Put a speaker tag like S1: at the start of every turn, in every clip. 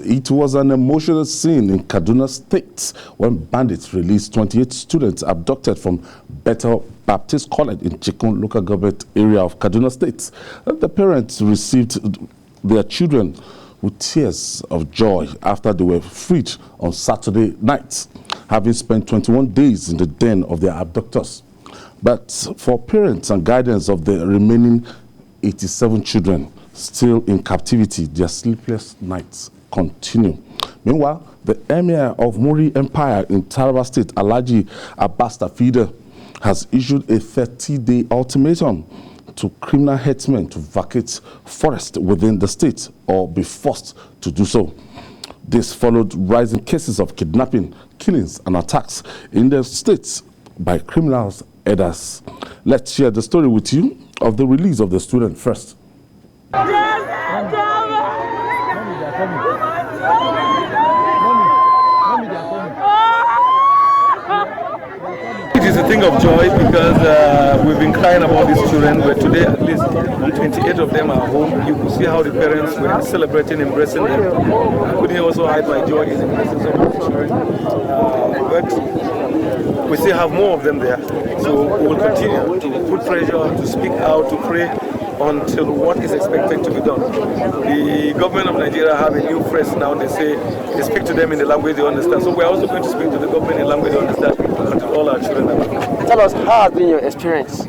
S1: It was an emotional scene in Kaduna State when bandits released 28 students abducted from Bethel Baptist College in Chikun local government area of Kaduna State. The parents received their children with tears of joy after they were freed on Saturday night, having spent 21 days in the den of their abductors. But for parents and guardians of the remaining 87 children still in captivity, their sleepless nights continue. Meanwhile, the Emir of Muri Empire in Taraba State, Alhaji Abbas Tafida, has issued a 30-day ultimatum to criminal headsmen to vacate forest within the state or be forced to do so. This followed rising cases of kidnapping, killings, and attacks in the states by criminals others. Let's share the story with you of the release of the student first.
S2: It is a thing of joy because we've been crying about these children, but today at least 28 of them are home. You could see how the parents were celebrating, embracing them. I couldn't also hide my joy in the presence of the children. But we still have more of them there. So we will continue to put pressure, to speak out, to pray until what is expected to be done. The government of Nigeria have a new phrase now. They say they speak to them in the language they understand. So we're also going to speak to the government in the language they understand until all our children are back.
S3: Tell us, how has been your experience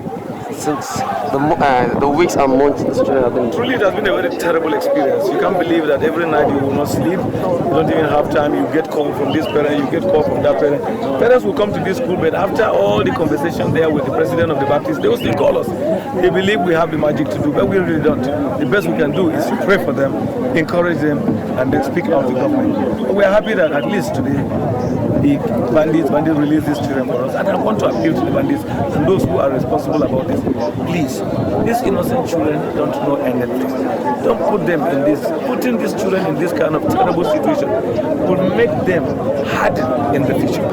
S3: since the weeks and months the children have been?
S2: Truly, it has been a very terrible experience. You can't believe that every night you will not sleep. You don't even have time. You get call from this parent, you get call from that parent. Parents will come to this school, but after all the conversation there with the president of the Baptist, they will still call us. They believe we have the magic to do, but we really don't. The best we can do is to pray for them, encourage them, and then speak out to government. But we are happy that at least today, the bandits release these children for us. And I want to appeal to the bandits and those who are responsible about this. Please, these innocent children don't know anything. Don't put them in this. Putting these children in this kind of terrible situation will make them harden in the future.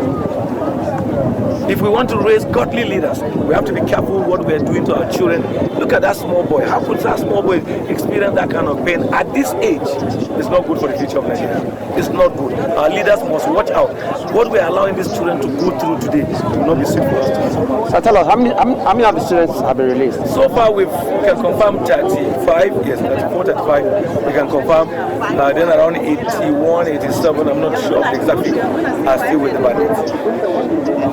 S2: If we want to raise godly leaders, we have to be careful what we are doing to our children. Look at that small boy. How could that small boy experience that kind of pain at this age? It's not good for the future of Nigeria. It's not good. Our leaders must watch out. What we are allowing these children to go through today will not be safe for us.
S3: So tell us, how many of the students have been released?
S2: So far, we can confirm 35, yes, 34, 35. We can confirm. Then around 81, 87, I'm not sure exactly, are still with the bandits.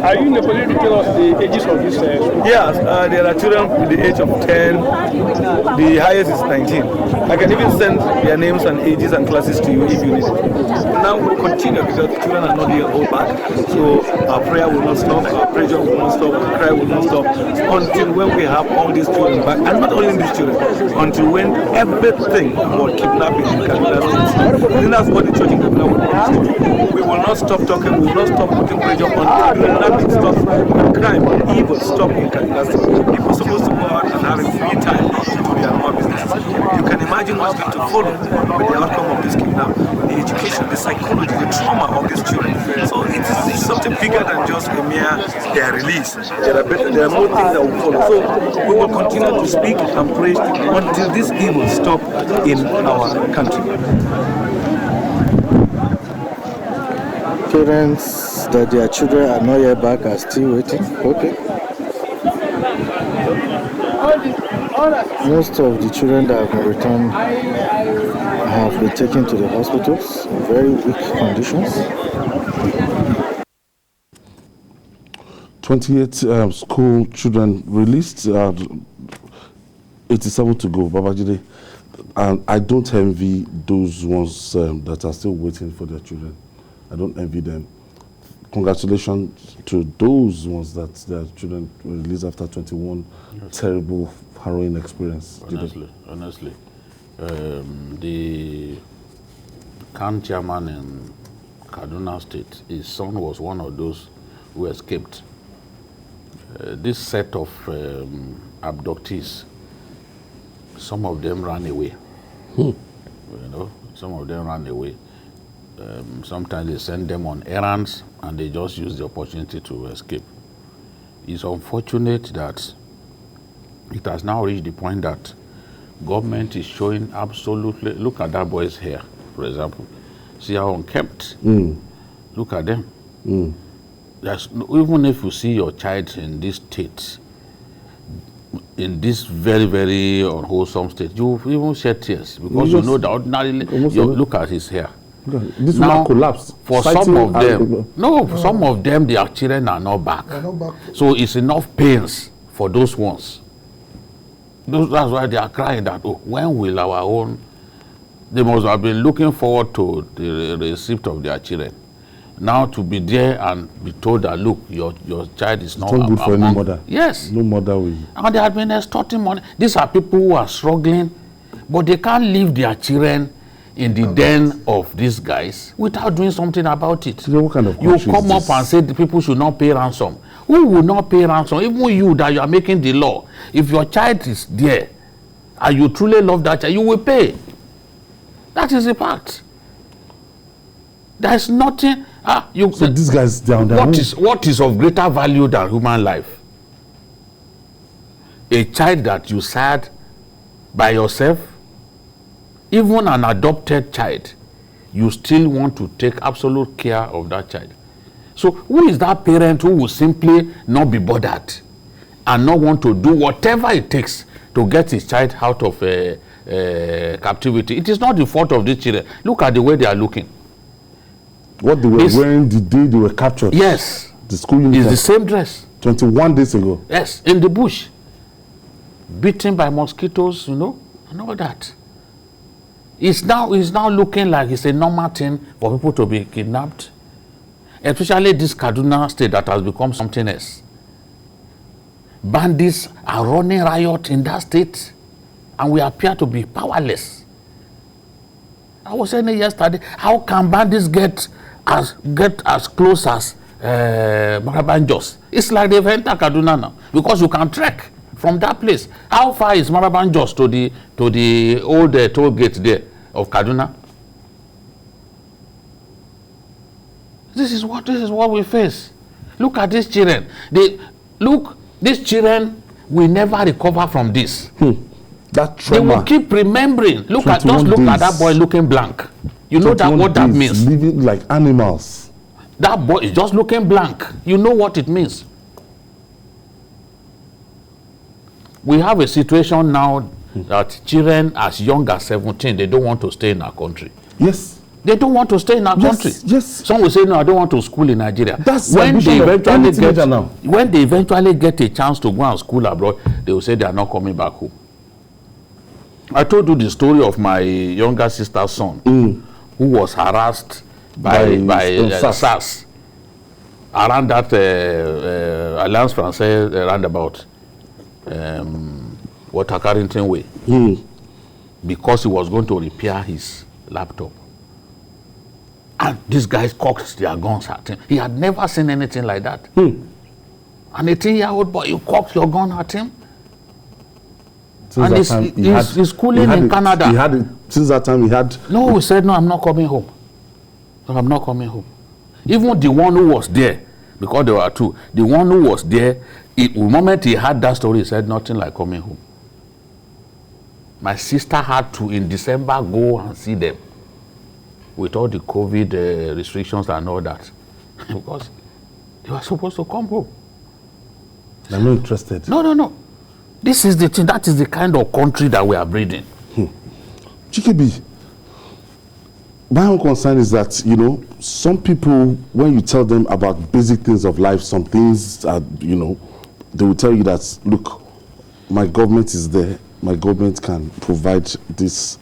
S4: Are you in a position to tell us the ages of these students?
S2: Yes, there are children with the age of 10. The highest is 19. I can even send their names and ages and classes to you if you need it. Now we'll continue because the children are not here all back. So our prayer will not stop, our pressure will not stop, our cry will not stop until when we have all these children back. And not only these children, until when everything about kidnapping in Kaduna State. I think that's what the church in Kaduna will do. We will not stop talking, we will not stop putting pressure until kidnapping stops and crime and evil stop in Kaduna State. People are supposed to go out and have a free time to do their normal business. You can imagine what's going to follow with the outcome of this kidnap. The education, the psychology, the trauma of these children. So it's something bigger than just a mere their release. There are more things that will follow. So we will continue to speak and pray until this evil stop in our country.
S5: Parents that their children are not yet back are still waiting. Okay. Most of the children that have been returned have been taken to the hospitals in very weak conditions.
S1: 28 school children released, 87 to go, Babajide. And I don't envy those ones that are still waiting for their children. I don't envy them. Congratulations to those ones that their children were released after 21 terrible, harrowing experience.
S6: Honestly, the CAN chairman in Kaduna State, his son was one of those who escaped. This set of abductees, some of them ran away. You know, some of them ran away. Sometimes they send them on errands and they just use the opportunity to escape. It's unfortunate that it has now reached the point that government is showing absolutely, look at that boy's hair, for example. See how unkempt. Look at them. Even if you see your child in this state, in this very, very unwholesome state, you even shed tears because you know that ordinarily, look at his hair.
S1: This now collapsed.
S6: For some of them, for some of them, their children are not back. So it's enough pains for those ones. That's why they are crying that, oh, when will our own? They must have been looking forward to the receipt of their children. Now to be there and be told that, look, your child is not
S1: good for any mother.
S6: Yes.
S1: No mother will.
S6: And they have been extorting money. These are people who are struggling, but they can't leave their children in the den of these guys without doing something about it.
S1: So what kind of
S6: you come up and say the people should not pay ransom. Who will not pay ransom? Even you that you are making the law. If your child is there and you truly love that child, you will pay. That is the fact. There is nothing.
S1: So these guys down there.
S6: What is of greater value than human life? A child that you sad by yourself, even an adopted child, you still want to take absolute care of that child. So who is that parent who will simply not be bothered and not want to do whatever it takes to get his child out of captivity? It is not the fault of these children. Look at the way they are looking.
S1: What they were wearing the day they were captured.
S6: Yes.
S1: The school uniform.
S6: It's the same dress.
S1: 21 days ago.
S6: Yes, in the bush. Beaten by mosquitoes, and all that. It's now looking like it's a normal thing for people to be kidnapped. Especially this Kaduna state that has become something else. Bandits are running riot in that state, and we appear to be powerless. I was saying yesterday, how can bandits get as close as Marabanjos? It's like they've entered Kaduna now, because you can trek from that place. How far is Marabanjos to the old toll gate there of Kaduna? This is what we face. Look at these children. These children will never recover from this.
S1: That trauma.
S6: They will keep remembering. Look at that boy looking blank. You know what that means.
S1: Living like animals.
S6: That boy is just looking blank. You know what it means. We have a situation now that children as young as 17, they don't want to stay in our country.
S1: Yes.
S6: They don't want to stay in our country.
S1: Yes.
S6: Some will say, no, I don't want to school in Nigeria.
S1: That's
S6: when they eventually get a chance to go and school abroad, they will say they are not coming back home. I told you the story of my younger sister's son, who was harassed by SARS around that Alliance Française roundabout, Water Carrington Way, because he was going to repair his laptop. And these guys cocked their guns at him. He had never seen anything like that. An 18-year-old boy, you cocked your gun at him?
S1: Since
S6: and he's schooling in Canada.
S1: Since that time he had...
S6: No, he said, no, I'm not coming home. No, I'm not coming home. Even the one who was there, because there were two, the one who was there, the moment he had that story, he said nothing like coming home. My sister had to, in December, go and see them with all the COVID restrictions and all that, because they were supposed to come home.
S1: I'm not interested.
S6: No. This is the thing. That is the kind of country that we are breeding.
S1: GKB, my own concern is that, some people, when you tell them about basic things of life, some things, they will tell you that, look, my government is there. My government can provide this,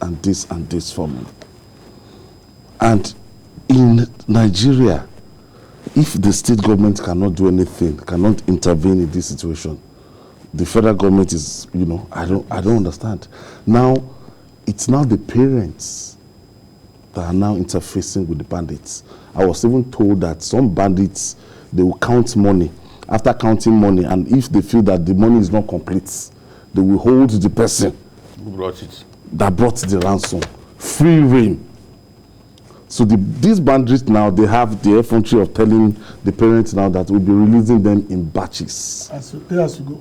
S1: and this, and this for me. And in Nigeria, if the state government cannot do anything, cannot intervene in this situation, the federal government is, I don't understand. Now, it's now the parents that are now interfacing with the bandits. I was even told that some bandits, they will count money. After counting money, and if they feel that the money is not complete, they will hold the person
S6: who brought it,
S1: that brought the ransom. Free reign. So these bandits now, they have the effrontery of telling the parents now that we'll be releasing them in batches.
S7: As you go.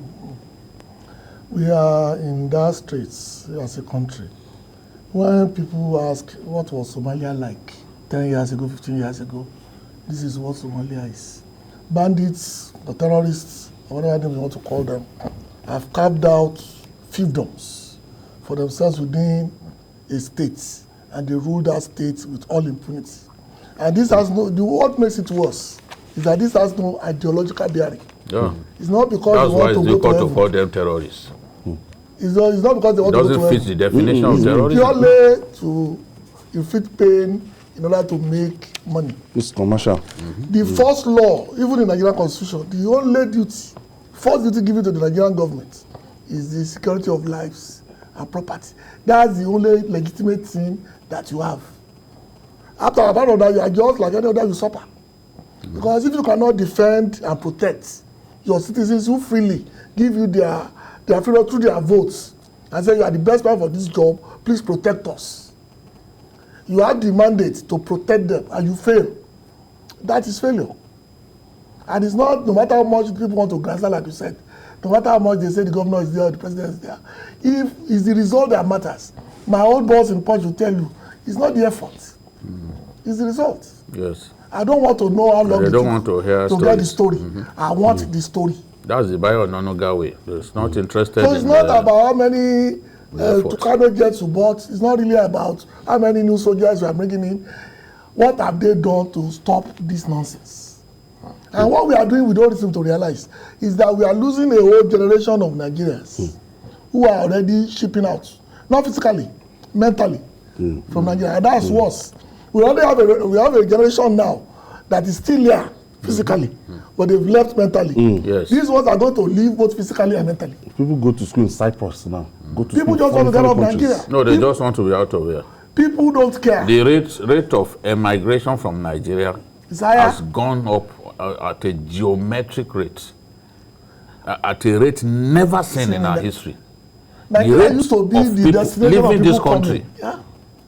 S7: We are in dire straits as a country. When people ask what was Somalia like 10 years ago, 15 years ago. This is what Somalia is. Bandits, or terrorists, or whatever name you want to call them, have carved out fiefdoms for themselves within a state, and they rule that state with all impunity. And this has what makes it worse is that this has no ideological bearing.
S6: Yeah.
S7: It's not because
S6: That's
S7: they want to go to
S6: why it's
S7: heaven.
S6: to call them terrorists.
S7: It's not because they want to go to
S6: Doesn't fit
S7: heaven.
S6: the definition of terrorism.
S7: Purely to inflict pain in order to make money.
S1: It's commercial.
S7: The first law, even in the Nigerian constitution, the only duty, first duty given to the Nigerian government is the security of lives and property. That's the only legitimate thing that you have. Apart of that, you are just like any other usurper. Because if you cannot defend and protect your citizens who freely give you their freedom through their votes and say you are the best man for this job, please protect us. You have the mandate to protect them and you fail. That is failure. And it's not, no matter how much people want to grandstand, like you said, no matter how much they say the governor is there or the president is there, if it's the result that matters. My old boss in Punch will tell you, it's not the effort, it's the result.
S6: Yes.
S7: I don't want to know how long
S6: They
S7: it
S6: don't
S7: is
S6: want to hear
S7: to get the story. I want the story.
S6: That's the Bayo Nonoga way. It's not interested
S7: So it's
S6: in
S7: not about how many
S6: effort.
S7: Tucano jets you bought. It's not really about how many new soldiers you are bringing in. What have they done to stop this nonsense? And what we are doing, we don't seem to realize, is that we are losing a whole generation of Nigerians who are already shipping out, not physically, mentally, from Nigeria. And that's worse. We have a generation now that is still here physically, but they've left mentally.
S6: Yes.
S7: These ones are going to leave both physically and mentally.
S1: People go to school in Cyprus now. Go to
S7: People
S1: school
S7: just want to get out of
S1: countries.
S7: Nigeria.
S6: No, they just want to be out of here.
S7: People don't care.
S6: The rate of emigration from Nigeria
S7: It's higher.
S6: has gone up at a geometric rate, at a rate never seen in our history.
S7: Nigeria
S6: rate
S7: used to be
S6: of
S7: the
S6: people
S7: destination of
S6: leaving
S7: people
S6: this country.
S7: coming. Yeah.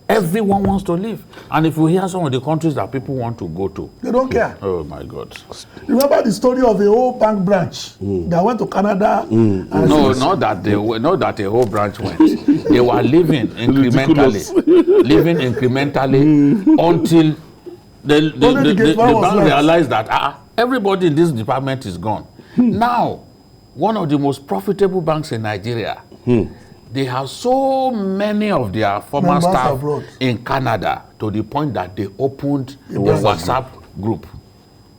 S6: Everyone wants to leave. And if we hear some of the countries that people want to go to,
S7: They don't care.
S6: oh my God.
S7: Remember the story of a whole bank branch that went to Canada? And
S6: No, not that a whole branch went. They were living incrementally, until the bank realized that everybody in this department is gone. Now, one of the most profitable banks in Nigeria, they have so many of their former
S7: Members
S6: staff
S7: abroad.
S6: in Canada to the point that they opened a WhatsApp group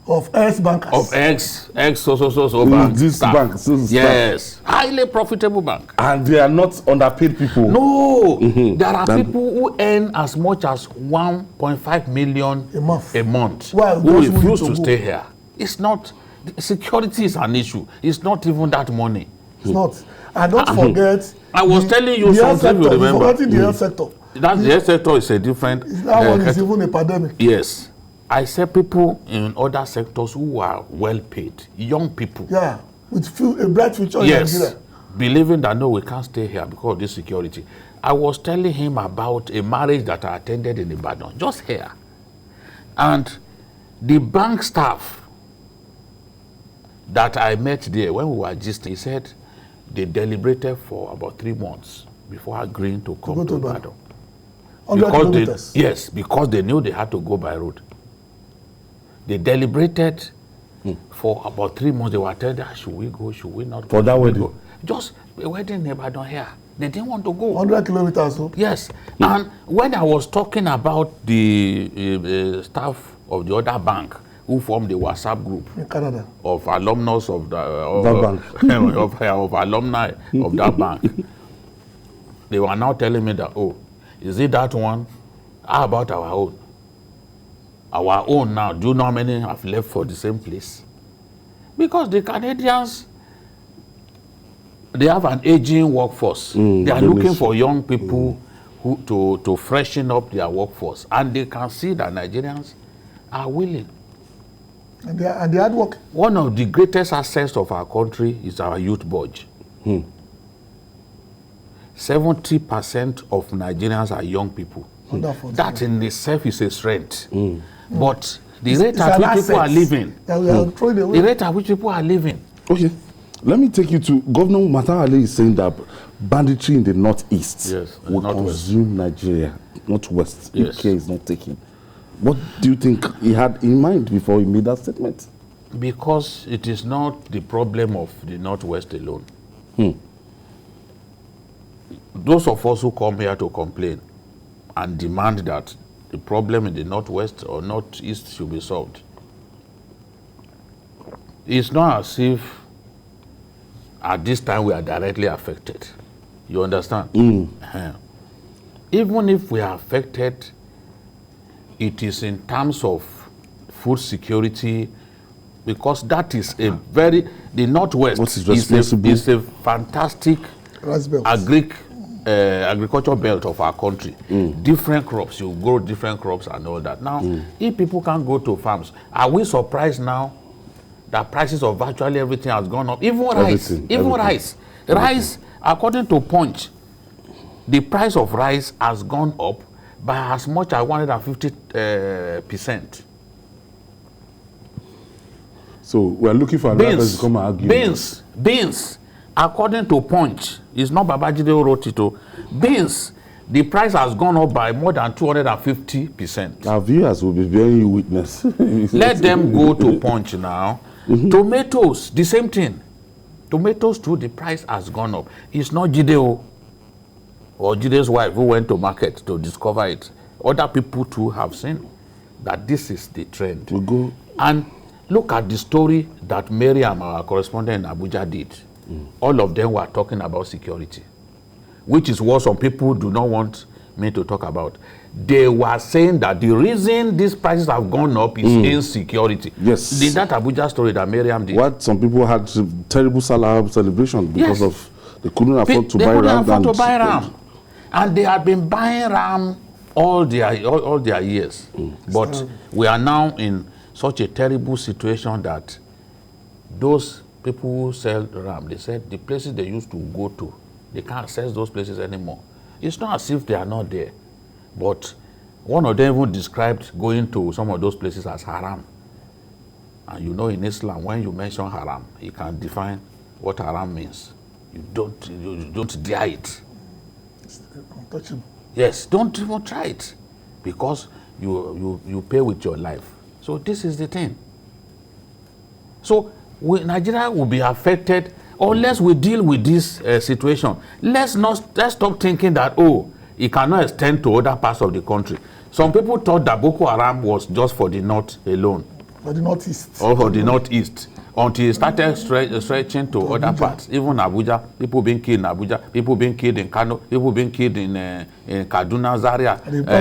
S7: of ex-bankers.
S6: of ex so bank
S1: This
S6: staff.
S1: bank, so staff.
S6: Yes, highly profitable bank.
S1: And they are not underpaid people.
S6: No, there are people who earn as much as 1.5 million
S7: A month. Well,
S6: who
S7: those who
S6: refuse
S7: need
S6: to
S7: to
S6: stay here. It's not, security is an issue. It's not even that money.
S7: It's not. And don't forget.
S6: I was telling you
S7: the health
S6: something, you
S7: sector,
S6: remember.
S7: forgetting the health sector.
S6: That the health sector is a different.
S7: That one is even a pandemic.
S6: Yes. I said people in other sectors who are well paid, young people.
S7: Yeah, with a bright future in
S6: Yes,
S7: Nigeria.
S6: believing that no, we can't stay here because of this security. I was telling him about a marriage that I attended in Ibadan, just here. And the bank staff that I met there when we were gisting, he said they deliberated for about 3 months before agreeing to come to Ibadan.
S7: 100 kilometers.
S6: Because they knew they had to go by road. They deliberated for about 3 months. They were telling them, should we go, should we not go?
S1: For that
S6: should we
S1: wedding?
S6: go? Just a wedding in Ibadan here. They didn't want to go.
S7: 100 kilometers. So.
S6: Yes. And when I was talking about the staff of the other bank who formed the WhatsApp group
S7: In Canada.
S6: of alumnus of the
S1: bank.
S6: of alumni of that bank, they were now telling me that, oh, is it that one? How about our own? Our own now, do you know how many have left for the same place? Because the Canadians, they have an aging workforce. They are looking for young people who to freshen up their workforce. And they can see that Nigerians are willing.
S7: And they hard work.
S6: One of the greatest assets of our country is our youth budge. 70% of Nigerians are young people. That in itself is a strength. But the rate at which people are living, the rate at which people are living.
S1: Okay, let me take you to Governor Matawale is saying that banditry in the northeast will consume Nigeria, not west.
S6: Yes.
S1: UK is not taking. What do you think he had in mind before he made that statement?
S6: Because it is not the problem of the Northwest alone. Those of us who come here to complain and demand that the problem in the Northwest or Northeast should be solved, it's not as if at this time we are directly affected. You understand? Even if we are affected, it is in terms of food security, because that is a very, the Northwest is a fantastic agricultural belt of our country. Different crops, you grow different crops and all that. Now, if people can't go to farms, are we surprised now that prices of virtually everything has gone up? Even rice, rice, according to Punch, the price of rice has gone up by as much as 150%.
S1: So we're looking for another person to come and argue.
S6: Beans, according to Punch, it's not Babajide who wrote it. Beans, the price has gone up by more than 250%.
S1: Our viewers will be bearing you witness.
S6: Let them go to Punch now. Tomatoes, the same thing. Tomatoes too, the price has gone up. It's not Jideo or Jideo's wife who went to market to discover it. Other people too have seen that this is the trend.
S1: We'll go.
S6: And look at the story that Miriam, our correspondent in Abuja, did. All of them were talking about security, which is what some people do not want me to talk about. They were saying that the reason these prices have gone up is insecurity.
S1: Yes.
S6: In that Abuja story that Miriam did.
S1: What some people had terrible Salah celebration because of they couldn't afford to buy RAM.
S6: And they had been buying RAM all their years. But we are now in such a terrible situation that those people who sell RAM, they said the places they used to go to, they can't access those places anymore. It's not as if they are not there, but one of them even described going to some of those places as haram. And you know, in Islam, when you mention haram, you can define what haram means. You don't dare it.
S7: It's untouchable.
S6: Yes, don't even try it, because you pay with your life. So this is the thing. So Nigeria will be affected unless we deal with this situation. Let's stop thinking that, oh, it cannot extend to other parts of the country. Some people thought that Boko Haram was just for the north alone.
S7: For the northeast.
S6: Or for the northeast. Until it started stretching to other parts. Even Abuja, people being killed in Abuja, people being killed in Kano, people being killed in Kaduna, Zaria,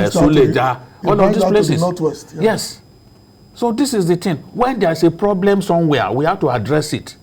S6: Suleja, all of these places.
S7: Northwest, yeah.
S6: Yes. So this is the thing. When there's a problem somewhere, we have to address it.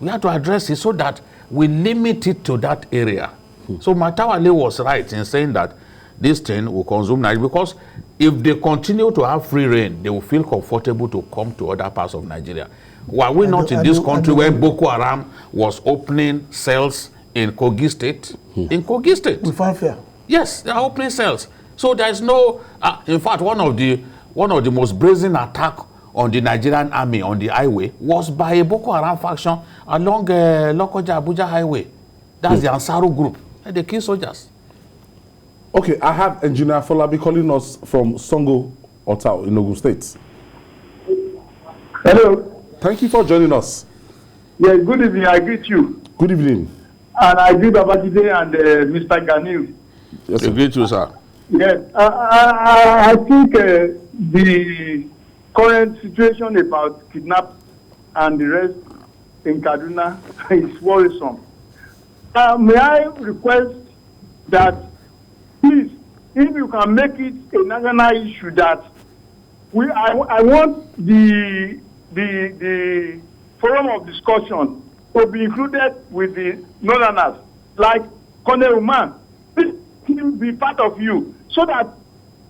S6: We have to address it so that we limit it to that area. So Matawale was right in saying that this thing will consume Nigeria, because if they continue to have free reign, they will feel comfortable to come to other parts of Nigeria. Were we not in this country where Boko Haram was opening cells in Kogi State? In Kogi State.
S7: With fanfare.
S6: Yes, they are opening cells. So there is no, in fact, one of the most brazen attack on the Nigerian army on the highway was by a Boko Haram faction along Lokoja Abuja highway. That's the Ansaru group. And they kill soldiers.
S1: Okay, I have Engineer Folabi calling us from Songo, Ota, in Ogun State.
S8: Hello.
S1: Thank you for joining us.
S8: Yes, good evening. I greet you.
S1: Good evening.
S8: And I greet Babajide and Mr. Ganil.
S1: Yes,
S6: I greet you, sir.
S8: Yes, I think the current situation about kidnap and the rest in Kaduna is worrisome. May I request that, please, if you can make it a national issue, that I want the forum of discussion to be included with the Northerners, like Colonel Uman, please be part of you, so that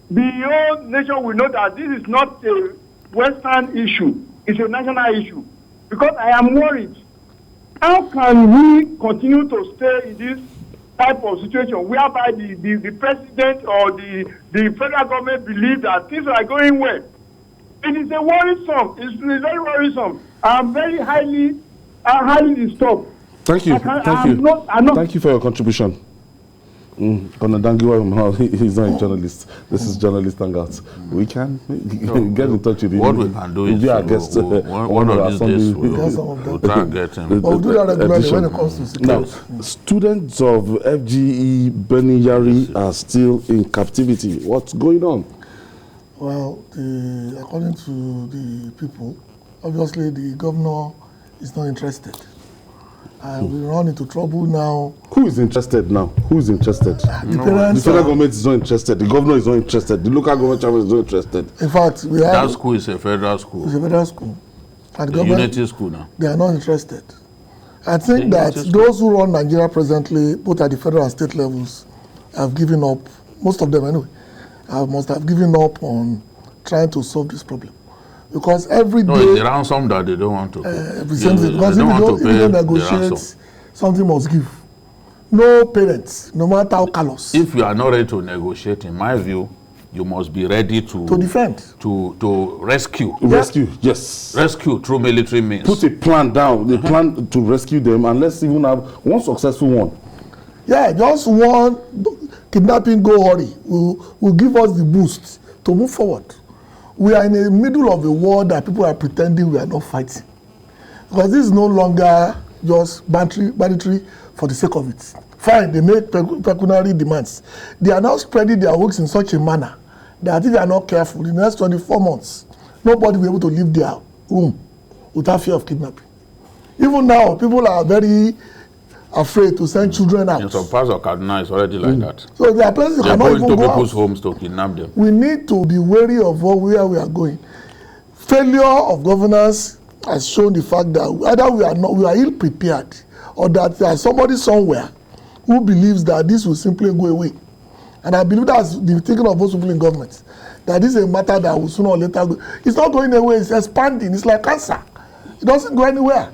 S8: the whole nation will know that this is not a Western issue, it's a national issue. Because I am worried, how can we continue to stay in this type of situation whereby the president or the federal government believe that things are going well? It is a worrisome. It's very worrisome. I'm very highly disturbed.
S1: Thank you. Thank you for your contribution. He's not a journalist. This is Journalist Hangout. We can get in touch with him.
S6: What we can do is,
S1: our guest.
S6: one of these days, we'll try and get him.
S7: We'll do that regularly when it comes to security.
S1: Now, students of FGE Benin Yari are still in captivity. What's going on?
S7: Well, according to the people, obviously the governor is not interested. And we run into trouble now.
S1: Who is interested now? Who is interested?
S7: The parents.
S1: The federal government is not interested. The governor is not interested. The local government chairman is not interested.
S7: In fact, we have.
S6: That school is a federal school.
S7: It's a federal school. And the
S6: Unity school now.
S7: They are not interested. I think that those who run Nigeria presently, both at the federal and state levels, have given up. Most of them, anyway, must have given up on trying to solve this problem. Because every day...
S6: No, it's the ransom that they don't want to pay.
S7: Because if you don't negotiate, something must give. No parents, no matter how callous.
S6: If you are not ready to negotiate, in my view, you must be ready to
S7: defend.
S6: To rescue.
S1: Rescue, yes.
S6: Rescue through military means.
S1: Put a plan down, the plan to rescue them, and let's even have one successful one.
S7: Yeah, just one kidnapping go hurry will give us the boost to move forward. We are in the middle of a war that people are pretending we are not fighting. Because this is no longer just banditry for the sake of it. Fine, they make pecuniary demands. They are now spreading their works in such a manner that if they are not careful, in the next 24 months, nobody will be able to leave their room without fear of kidnapping. Even now, people are very afraid to send children out.
S6: In some parts of Kaduna, it's already like that.
S7: So there are places you cannot even go out.
S6: They're going to people's homes to kidnap them.
S7: We need to be wary of where we are going. Failure of governance has shown the fact that either we are ill prepared, or that there is somebody somewhere who believes that this will simply go away. And I believe that's the thinking of most people in government, that this is a matter that will sooner or later go. It's not going away, it's expanding. It's like cancer. It doesn't go anywhere.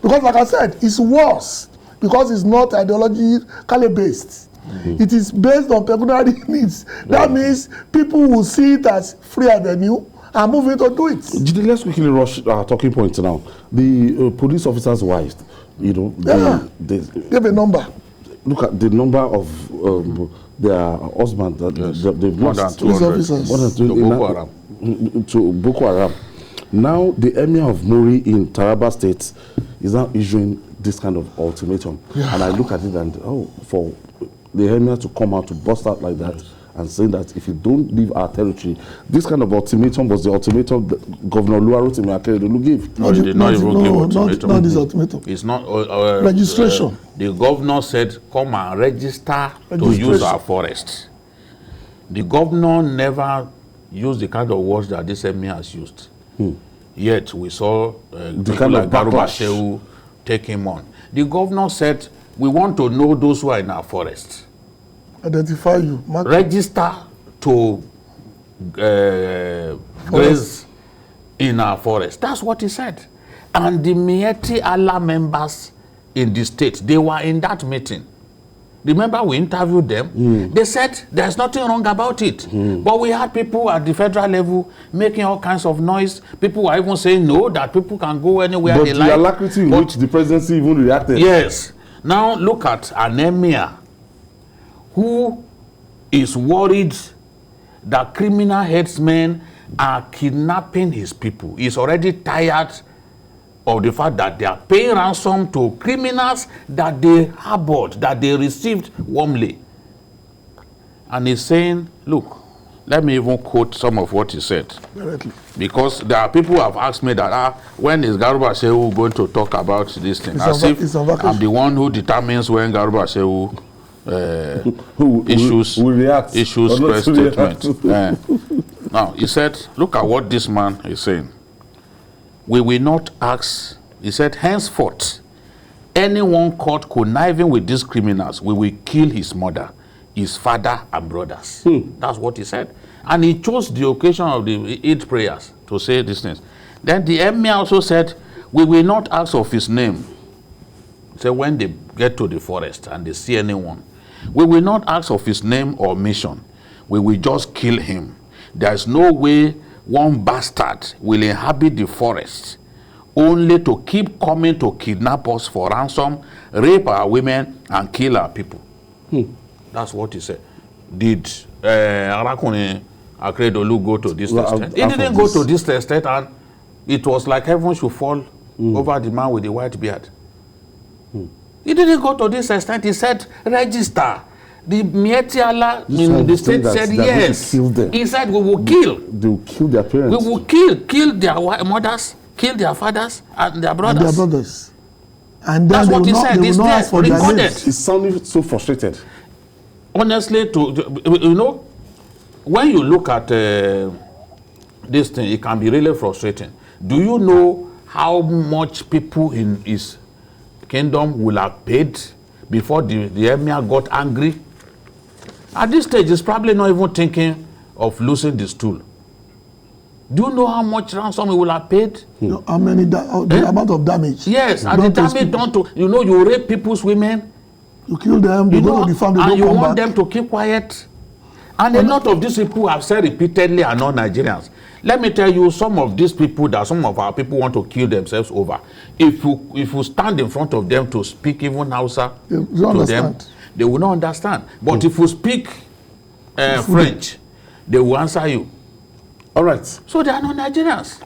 S7: Because like I said, it's worse. Because it's not ideologically based. It is based on pecuniary needs. That means people will see it as free avenue and move in to do it.
S1: Let's quickly rush our talking points now. The police officers' wives, they
S7: give a number.
S1: Look at the number of their husbands that they've lost.
S6: Police officers.
S1: To Boko Haram. Now the emir of Muri in Taraba State is now issuing this kind of ultimatum. And I look at it and, for the emir to come out to bust out like that and saying that if you don't leave our territory, this kind of ultimatum was the ultimatum that Governor Oluwarotimi Akeredolu gave.
S6: No, he did not even give ultimatum.
S7: Not this ultimatum.
S6: It's not
S7: registration.
S6: The governor said, come and register to use our forests. The governor never used the kind of words that this emir has used. Yet we saw
S1: the kind of backlash
S6: take him on. The governor said, we want to know those who are in our forest.
S7: Identify you.
S6: Register to graze in our forest. That's what he said. And the Mieti Allah members in the state, they were in that meeting. Remember, we interviewed them. They said there's nothing wrong about it. But we had people at the federal level making all kinds of noise. People were even saying no, that people can go anywhere they like.
S1: But the alacrity in which the presidency even reacted.
S6: Yes. Now look at an emir who is worried that criminal headsmen are kidnapping his people. He's already tired of the fact that they are paying ransom to criminals that they harbored, that they received warmly. And he's saying, look, let me even quote some of what he said.
S7: Directly.
S6: Because there are people who have asked me that, when is Garuba Shehu going to talk about this thing? As if I'm the one who determines when Garuba Shehu issues press statement. Now, he said, look at what this man is saying. We will not ask, he said, henceforth, anyone caught conniving with these criminals, we will kill his mother, his father, and brothers. That's what he said. And he chose the occasion of the Eid prayers to say these things. Then the emir also said, we will not ask of his name. So when they get to the forest and they see anyone, we will not ask of his name or mission. We will just kill him. There is no way one bastard will inhabit the forest only to keep coming to kidnap us for ransom, rape our women, and kill our people. That's what he said. Did Arakuni Akredolu go to this extent? He didn't go to this extent, and it was like heaven should fall over the man with the white beard. He didn't go to this extent. He said, register. The Mietiala in the state said yes. He said, we will kill.
S1: They will kill their parents.
S6: We will kill their mothers, kill their fathers and their brothers.
S7: And
S6: that's what he said. It's there, recorded.
S1: He's sounding so frustrated.
S6: Honestly, you know, when you look at this thing, it can be really frustrating. Do you know how much people in his kingdom will have paid before the emir got angry? At this stage, he's probably not even thinking of losing the stool. Do you know how much ransom he will have paid?
S7: How many, the amount of damage?
S6: Yes, and the damage done to, you know, you rape people's women.
S7: You kill them, you go to the farm, they
S6: and you
S7: don't come
S6: want
S7: back.
S6: them to keep quiet. And a lot of these people have said repeatedly are not Nigerians. Let me tell you, some of these people that some of our people want to kill themselves over, if you stand in front of them to speak even Hausa to them, they will not understand. But if you speak French, they will answer you.
S1: All right.
S6: So they are not Nigerians.